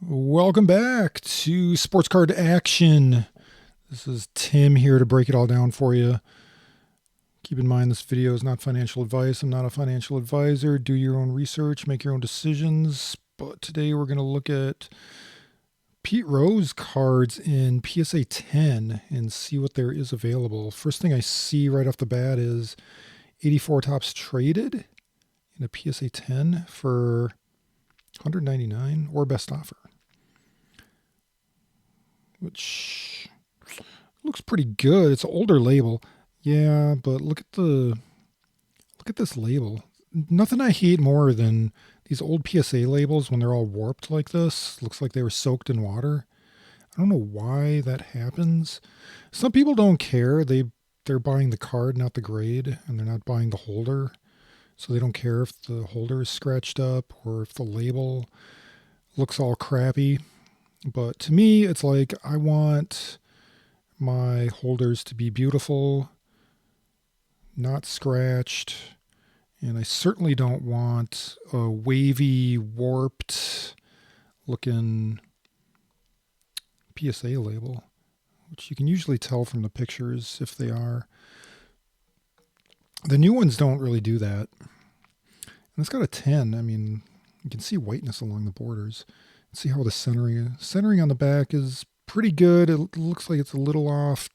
Welcome back to Sports Card Action. This is Tim here to break it all down for you. Keep in mind this video is not financial advice. I'm not a financial advisor. Do your own research, make your own decisions. But today we're going to look at Pete Rose cards in PSA 10 and see what there is available. First thing I see right off the bat is 84 tops traded in a PSA 10 for $199 or best offer, which looks pretty good. It's an older label. Yeah, but look at this label. Nothing I hate more than these old PSA labels when they're all warped like this. Looks like they were soaked in water. I don't know why that happens. Some people don't care. They're buying the card, not the grade, and they're not buying the holder. So they don't care if the holder is scratched up or if the label looks all crappy. But to me, it's like I want my holders to be beautiful, not scratched, and I certainly don't want a wavy, warped looking PSA label, which you can usually tell from the pictures if they are. The new ones don't really do that. And it's got a 10. I mean, you can see whiteness along the borders. See how the centering on the back is pretty good. It looks like it's a little off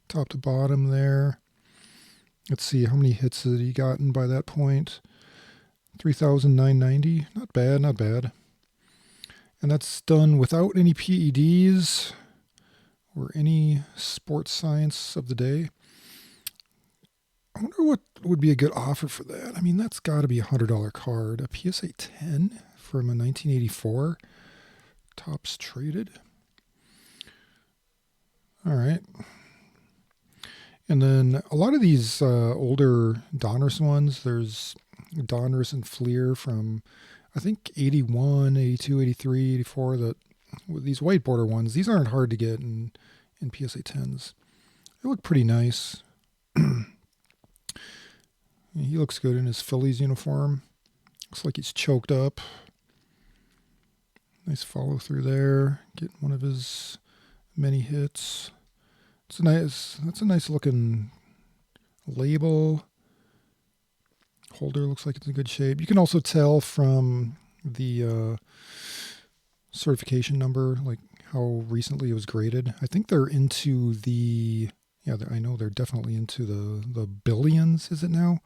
top to bottom there. Let's see, how many hits had he gotten by that point? 3,990. Not bad, not bad. And that's done without any PEDs or any sports science of the day. I wonder what would be a good offer for that. I mean, that's got to be a $100 card. A PSA 10 from a 1984. Tops traded. All right. And then a lot of these older Donruss ones, there's Donruss and Fleer from, I think, 81, 82, 83, 84. With these white border ones, these aren't hard to get in PSA 10s. They look pretty nice. He looks good in his Phillies uniform. Looks like he's choked up. Nice follow through there. Getting one of his many hits. That's a nice looking label. Holder looks like it's in good shape. You can also tell from the certification number, like how recently it was graded. I think they're into I know they're definitely into the billions, is it now?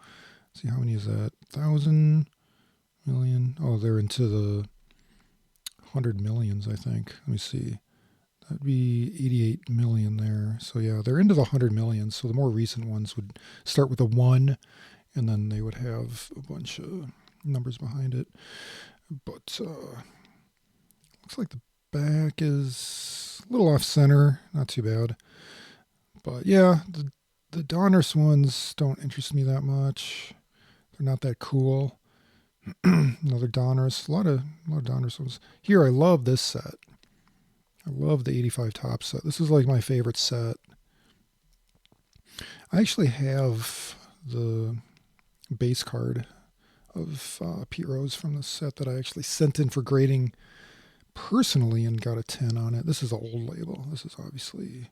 Let's see, how many is that? 1,000, million. Oh, they're into the 100 millions, I think. Let me see. That'd be 88 million there. So yeah, they're into the 100 millions. So the more recent ones would start with a 1, and then they would have a bunch of numbers behind it. But looks like the back is a little off center. Not too bad. But yeah, the Donruss ones don't interest me that much. They're not that cool. Another Donruss. A lot of Donruss ones. Here, I love this set. I love the 85 top set. This is like my favorite set. I actually have the base card of Pete Rose from the set that I actually sent in for grading personally and got a 10 on it. This is an old label. This is obviously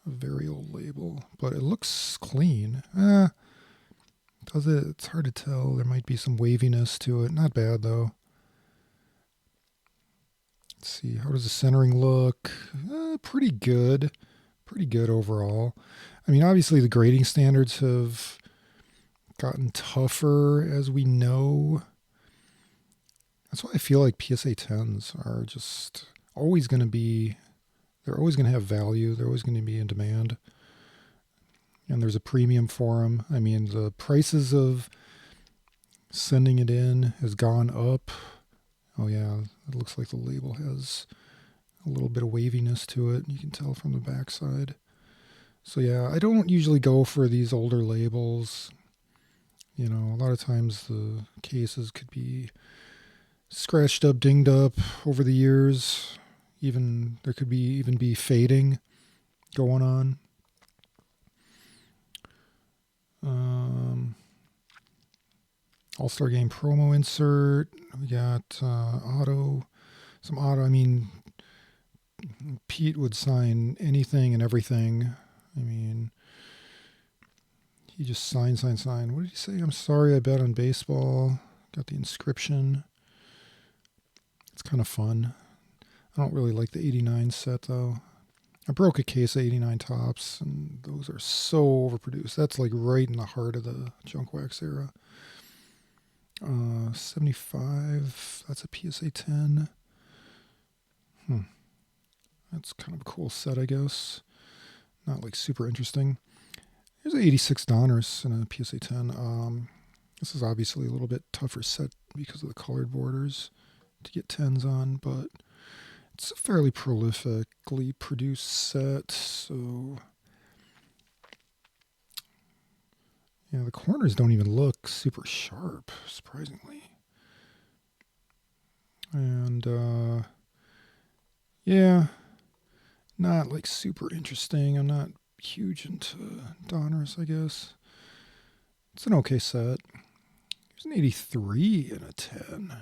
a very old label, but it looks clean. Does it? It's hard to tell. There might be some waviness to it. Not bad though. Let's see. How does the centering look? Pretty good. Pretty good overall. I mean, obviously the grading standards have gotten tougher, as we know. That's why I feel like PSA 10s are just always going to be, they're always going to have value. They're always going to be in demand. And there's a premium for them. I mean, the prices of sending it in has gone up. Oh yeah, it looks like the label has a little bit of waviness to it. You can tell from the backside. So yeah, I don't usually go for these older labels. You know, a lot of times the cases could be scratched up, dinged up over the years. Even there could even be fading going on. All-Star Game promo insert. We got auto some auto. I mean, Pete would sign anything and everything. I mean, he just sign. What did he say? I'm sorry, I bet on baseball. Got the inscription. It's kind of fun. I don't really like the 89 set, though. I broke a case of 89 tops, and those are so overproduced. That's like right in the heart of the junk wax era. 75, that's a PSA 10. That's kind of a cool set, I guess. Not like super interesting. Here's an 86 Donruss and a PSA 10. This is obviously a little bit tougher set because of the colored borders to get 10s on, but it's a fairly prolifically produced set, so yeah, the corners don't even look super sharp, surprisingly. And yeah, not like super interesting. I'm not huge into Donruss, I guess. It's an okay set. There's an 83 and a 10.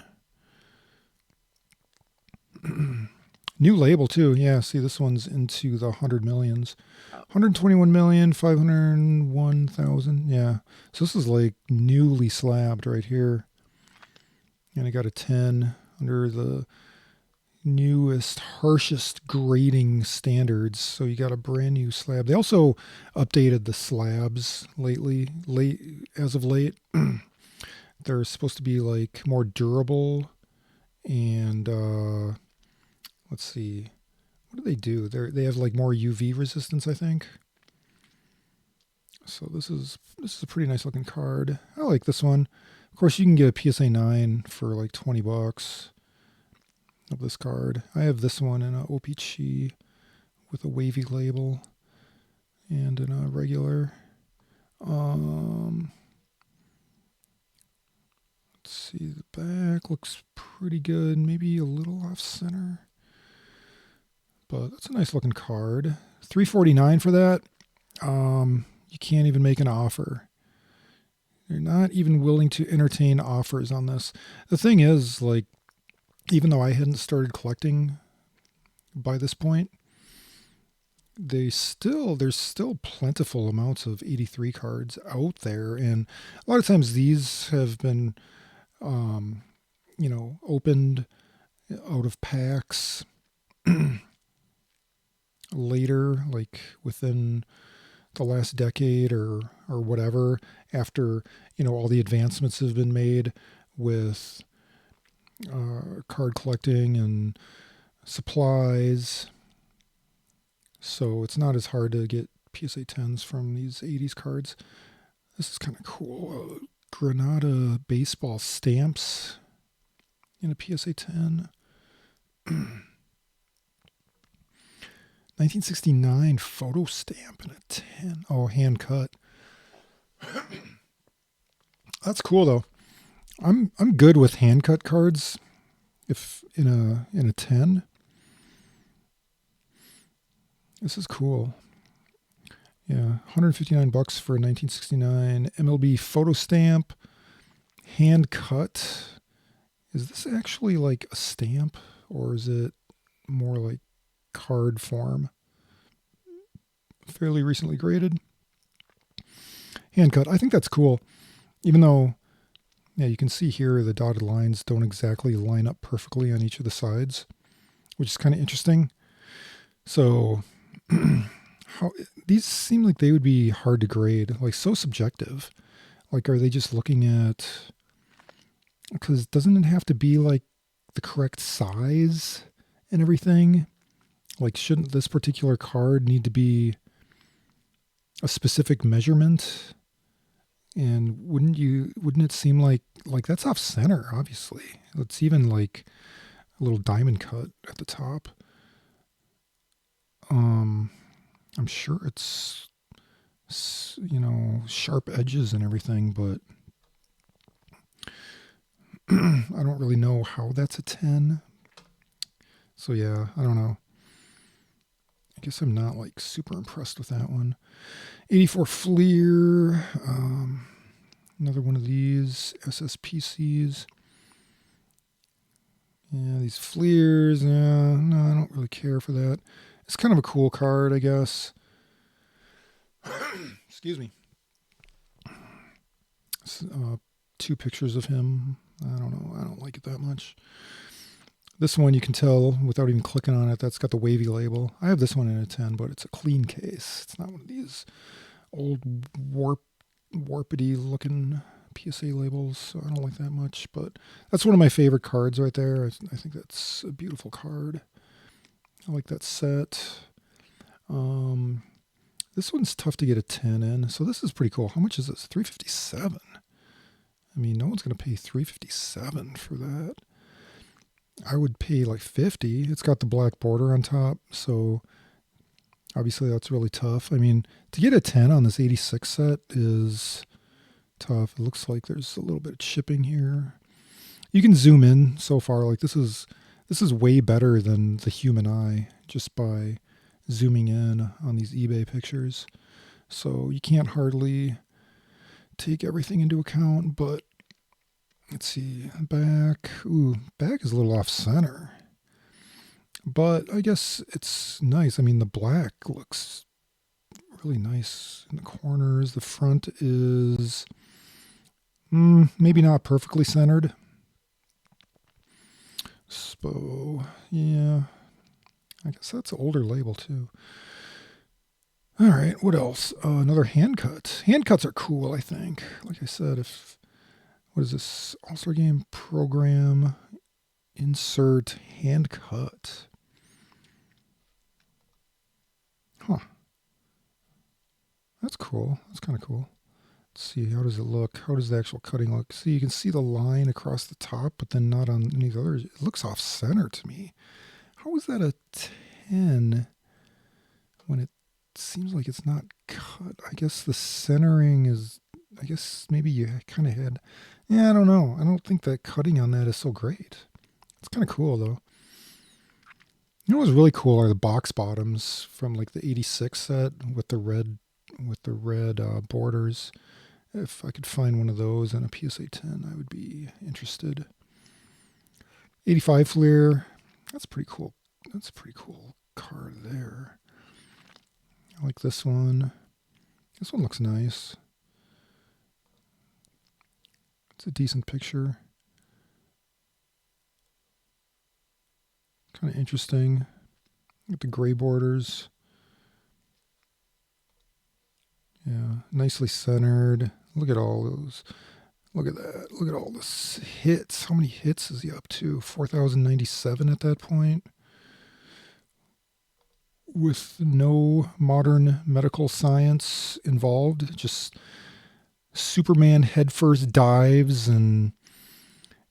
New label too. Yeah, see, this one's into the 100 millions. 121,501,000. Yeah. So this is like newly slabbed right here. And I got a 10 under the newest, harshest grading standards. So you got a brand new slab. They also updated the slabs as of late. They're supposed to be like more durable and let's see, what do they do? They have like more UV resistance, I think. So this is a pretty nice looking card. I like this one. Of course, you can get a PSA 9 for like $20 of this card. I have this one in a OPC with a wavy label and in a regular. Let's see, the back looks pretty good. Maybe a little off center. But that's a nice looking card. $349 for that. You can't even make an offer. You're not even willing to entertain offers on this. The thing is, like, even though I hadn't started collecting by this point, there's still plentiful amounts of 83 cards out there, and a lot of times these have been, opened out of packs later, like within the last decade or whatever, after all the advancements have been made with card collecting and supplies. So it's not as hard to get PSA 10s from these 80s cards. This is kind of cool. Granada baseball stamps in a PSA 10. 1969 photo stamp in a 10. Oh, hand cut. That's cool though. I'm good with hand cut cards. If in a 10. This is cool. Yeah, $159 for a 1969 MLB photo stamp, hand cut. Is this actually like a stamp or is it more like card form? Fairly recently graded. Hand cut. I think that's cool. Even though, yeah, you can see here the dotted lines don't exactly line up perfectly on each of the sides, which is kind of interesting. So these seem like they would be hard to grade, like so subjective. Like, are they just looking at, because doesn't it have to be like the correct size and everything? Like, shouldn't this particular card need to be a specific measurement? And wouldn't it seem like that's off center, obviously. It's even like a little diamond cut at the top. I'm sure it's, sharp edges and everything, but I don't really know how that's a 10. So yeah, I don't know. I guess I'm not like super impressed with that one. 84 Fleer. Another one of these SSPCs. Yeah, these Fleers, yeah, no, I don't really care for that. It's kind of a cool card, I guess. Excuse me. Two pictures of him. I don't know. I don't like it that much. This one you can tell without even clicking on it. That's got the wavy label. I have this one in a 10, but it's a clean case. It's not one of these old warpity looking PSA labels, so I don't like that much. But that's one of my favorite cards right there. I think that's a beautiful card. I like that set. This one's tough to get a 10 in, so this is pretty cool. How much is this? $357. I mean, no one's going to pay $357 for that. I would pay like $50. It's got the black border on top, so obviously that's really tough. I mean, to get a 10 on this 86 set is tough. It looks like there's a little bit of shipping here. You can zoom in so far. Like this is way better than the human eye just by zooming in on these eBay pictures. So you can't hardly take everything into account, but let's see, back. Ooh, back is a little off center, but I guess it's nice. I mean, the black looks really nice in the corners. The front is maybe not perfectly centered. So, yeah, I guess that's an older label too. All right, what else? Another hand cut. Hand cuts are cool, I think. Like I said, what is this? All-Star Game program insert hand cut. Huh. That's cool. That's kind of cool. Let's see, how does it look? How does the actual cutting look? See, you can see the line across the top, but then not on any of the others. It looks off center to me. How is that a 10 when it seems like it's not cut? I guess the centering is, I guess maybe you kind of had, yeah, I don't know. I don't think that cutting on that is so great. It's kind of cool though. You know what's really cool are the box bottoms from like the 86 set with the red borders. If I could find one of those on a PSA 10, I would be interested. 85 Fleer. That's pretty cool. That's a pretty cool card there. I like this one. This one looks nice. It's a decent picture. Kind of interesting. With the gray borders. Yeah, nicely centered. Look at all those. Look at that. Look at all the hits. How many hits is he up to? 4,097 at that point. With no modern medical science involved. Just Superman headfirst dives and,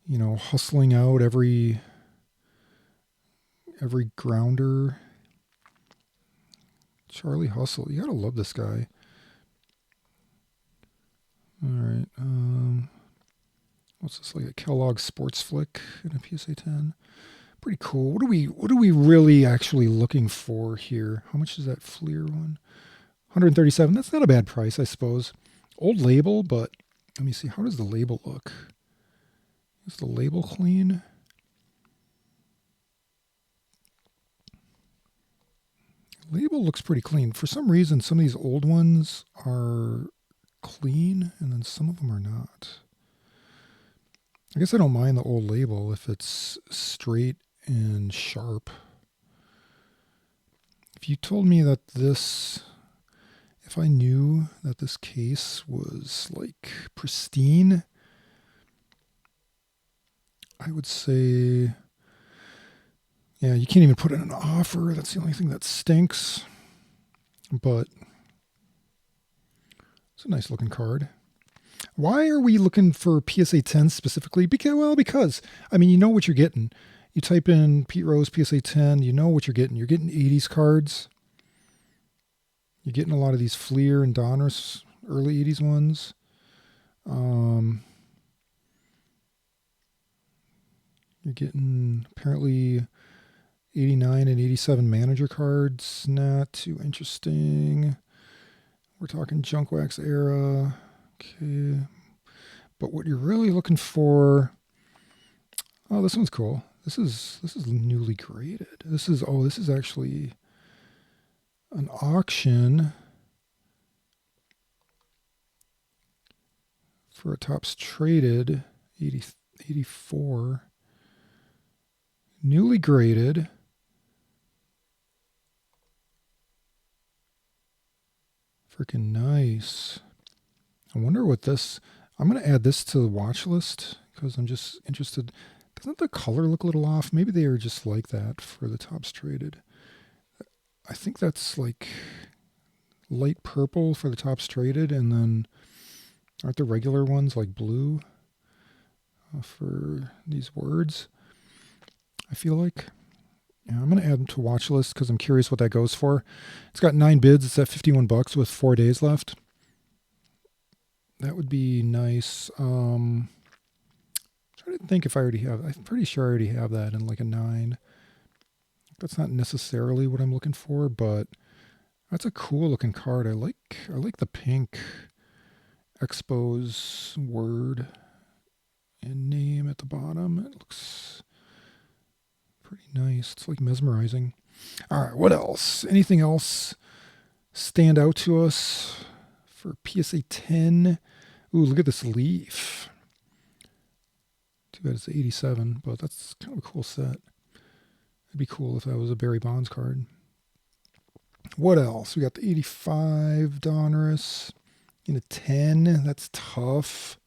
you know, hustling out every grounder. Charlie Hustle. You gotta love this guy. All right. What's this, like a Kellogg Sports Flick in a PSA 10? Pretty cool. What are we really actually looking for here? How much is that Fleer one? 137. That's not a bad price, I suppose. Old label, but let me see. How does the label look? Is the label clean? Label looks pretty clean. For some reason, some of these old ones are clean, and then some of them are not. I guess I don't mind the old label if it's straight and sharp. If you told me that if I knew that this case was like pristine, I would say, yeah, you can't even put in an offer. That's the only thing that stinks. But it's a nice looking card. Why are we looking for PSA 10 specifically? Because, I mean, you know what you're getting. You type in Pete Rose PSA 10, you know what you're getting. You're getting 80s cards. You're getting a lot of these Fleer and Donruss early 80s ones. You're getting apparently 89 and 87 manager cards. Not too interesting. We're talking junk wax era. Okay. But what you're really looking for... Oh, this one's cool. This is newly graded. This is actually an auction for a tops traded 84. Newly graded. Freaking nice. I wonder what this... I'm going to add this to the watch list because I'm just interested. Doesn't the color look a little off? Maybe they are just like that for the tops traded. I think that's like light purple for the tops traded, and then aren't the regular ones like blue for these words? I feel like. Yeah, I'm going to add them to watch list because I'm curious what that goes for. It's got 9 bids. It's at $51 with 4 days left. That would be nice. I'm trying to think if I already have. I'm pretty sure I already have that in like a 9. That's not necessarily what I'm looking for, but that's a cool looking card. I like the pink Expos word and name at the bottom. It looks pretty nice. It's like mesmerizing. All right, what else? Anything else stand out to us for PSA 10? Ooh, look at this leaf. Too bad it's 87, but that's kind of a cool set. It'd be cool if that was a Barry Bonds card. What else? We got the 85 Donruss in a 10. That's tough.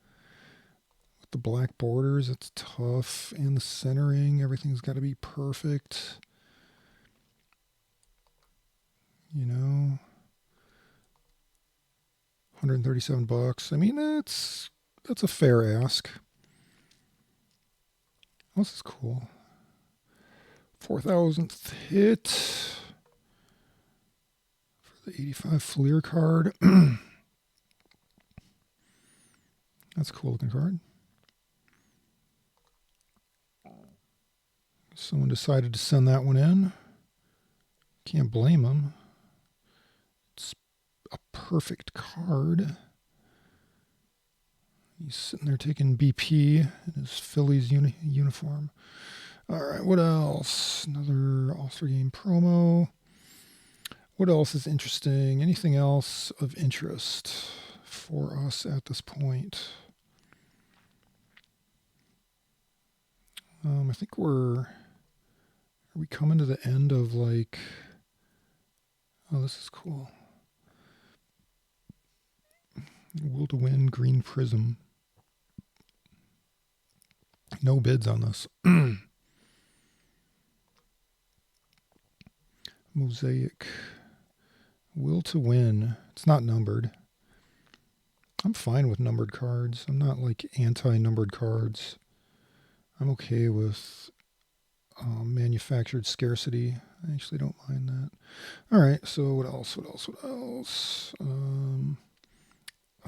With the black borders, it's tough. And the centering, everything's got to be perfect. You know, $137. I mean, that's a fair ask. This is cool. 4,000th hit for the 85 Fleer card. That's a cool looking card. Someone decided to send that one in. Can't blame them. It's a perfect card. He's sitting there taking BP in his Phillies uniform. All right, what else? Another All-Star Game promo. What else is interesting? Anything else of interest for us at this point? I think are we coming to the end of like, oh, this is cool. Will to Win Green Prism. No bids on this. Mosaic. Will to Win. It's not numbered. I'm fine with numbered cards. I'm not like anti-numbered cards. I'm okay with manufactured scarcity. I actually don't mind that. All right, so what else? Oh,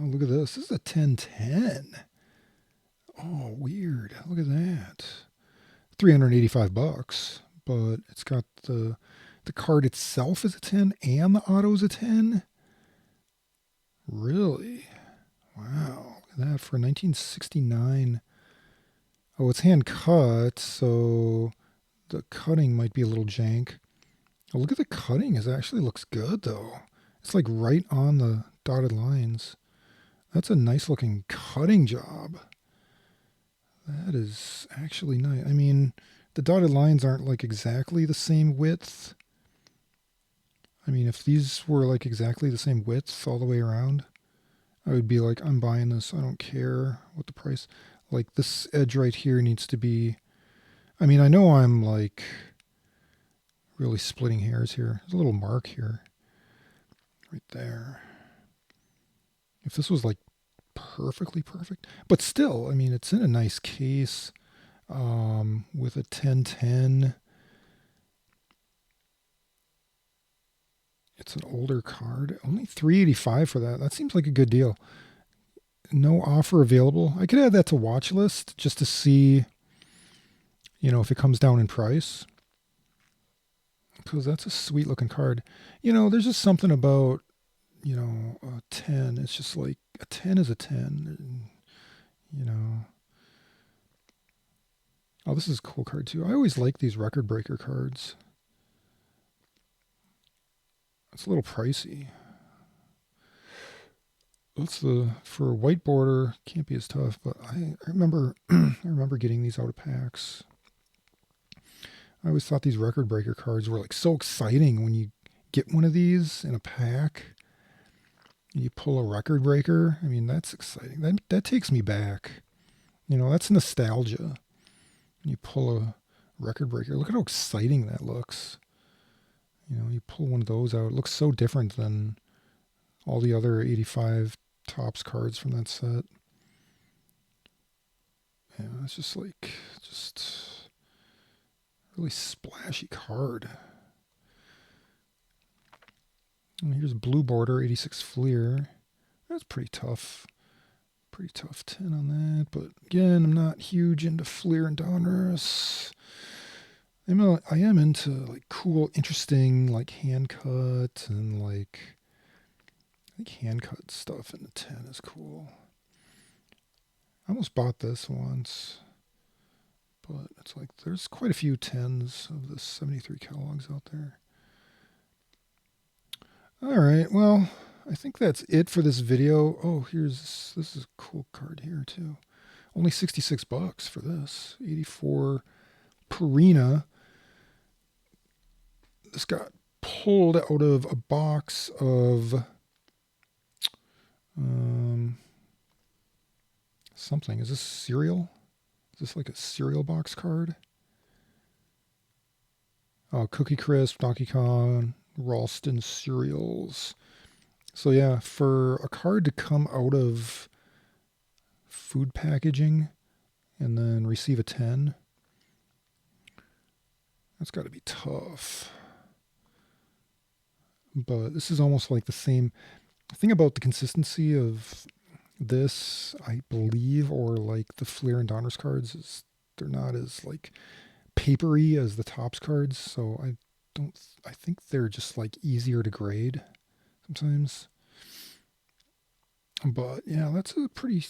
look at this. This is a 1010. Oh, weird. Look at that. $385, but it's got the card itself is a 10 and the auto is a 10. Really? Wow. Look at that for 1969. Oh, it's hand cut, so the cutting might be a little jank. Oh, look at the cutting. It actually looks good, though. It's like right on the dotted lines. That's a nice looking cutting job. That is actually nice. I mean, the dotted lines aren't like exactly the same width. I mean, if these were like exactly the same width all the way around, I would be like, I'm buying this. I don't care what the price. Like this edge right here needs to be, I mean, I know I'm like really splitting hairs here. There's a little mark here. Right there. If this was like perfectly perfect, but still, I mean, it's in a nice case with a 1010. It's an older card. Only $385 for that. That seems like a good deal. No offer available. I could add that to watch list just to see, you know, if it comes down in price. Because that's a sweet looking card. You know, there's just something about, you know, a 10. It's just like a 10 is a 10. You know. Oh, this is a cool card too. I always like these record breaker cards. It's a little pricey. That's for a white border, can't be as tough, but I remember I remember getting these out of packs. I always thought these record breaker cards were like so exciting when you get one of these in a pack and you pull a record breaker. I mean, that's exciting. That takes me back. You know, that's nostalgia. You pull a record breaker. Look at how exciting that looks. You know, you pull one of those out. It looks so different than all the other 85 Topps cards from that set. Yeah, it's just like, just really splashy card. And here's blue border, 86 Fleer. That's pretty tough. Pretty tough 10 on that. But again, I'm not huge into Fleer and Donruss. I am into like cool, interesting, like hand cut and like, I think hand cut stuff in the 10 is cool. I almost bought this once, but it's like there's quite a few 10s of the 73 Kellogg's out there. All right, well, I think that's it for this video. Oh, this is a cool card here too. Only $66 for this. 84 Purina. This got pulled out of a box of something. Is this cereal? Is this like a cereal box card? Oh, Cookie Crisp, Donkey Kong, Ralston cereals. So yeah, for a card to come out of food packaging and then receive a 10, that's got to be tough. But this is almost like the same thing about the consistency of this, I believe, or like the Fleer and Donruss cards, is they're not as like papery as the Topps cards. So I think they're just like easier to grade sometimes. But yeah, that's a pretty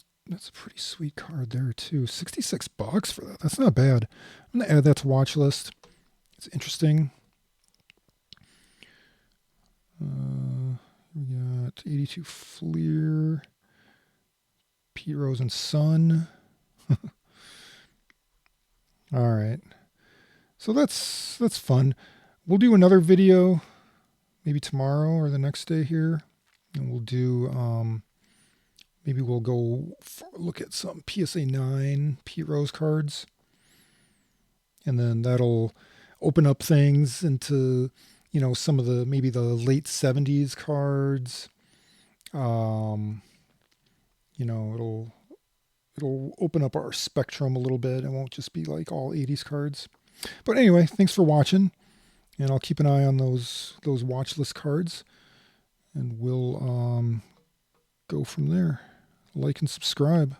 sweet card there too. $66 for that. That's not bad. I'm gonna add that to watch list. It's interesting. We got 82 Fleer, Pete Rose and Son. All right. So that's fun. We'll do another video maybe tomorrow or the next day here. And we'll do, maybe we'll go look at some PSA 9 Pete Rose cards. And then that'll open up things into, you know, some of maybe the late 70s cards. You know, it'll open up our spectrum a little bit. It won't just be like all 80s cards. But anyway, thanks for watching, and I'll keep an eye on those watch list cards, and we'll go from there. Like and subscribe.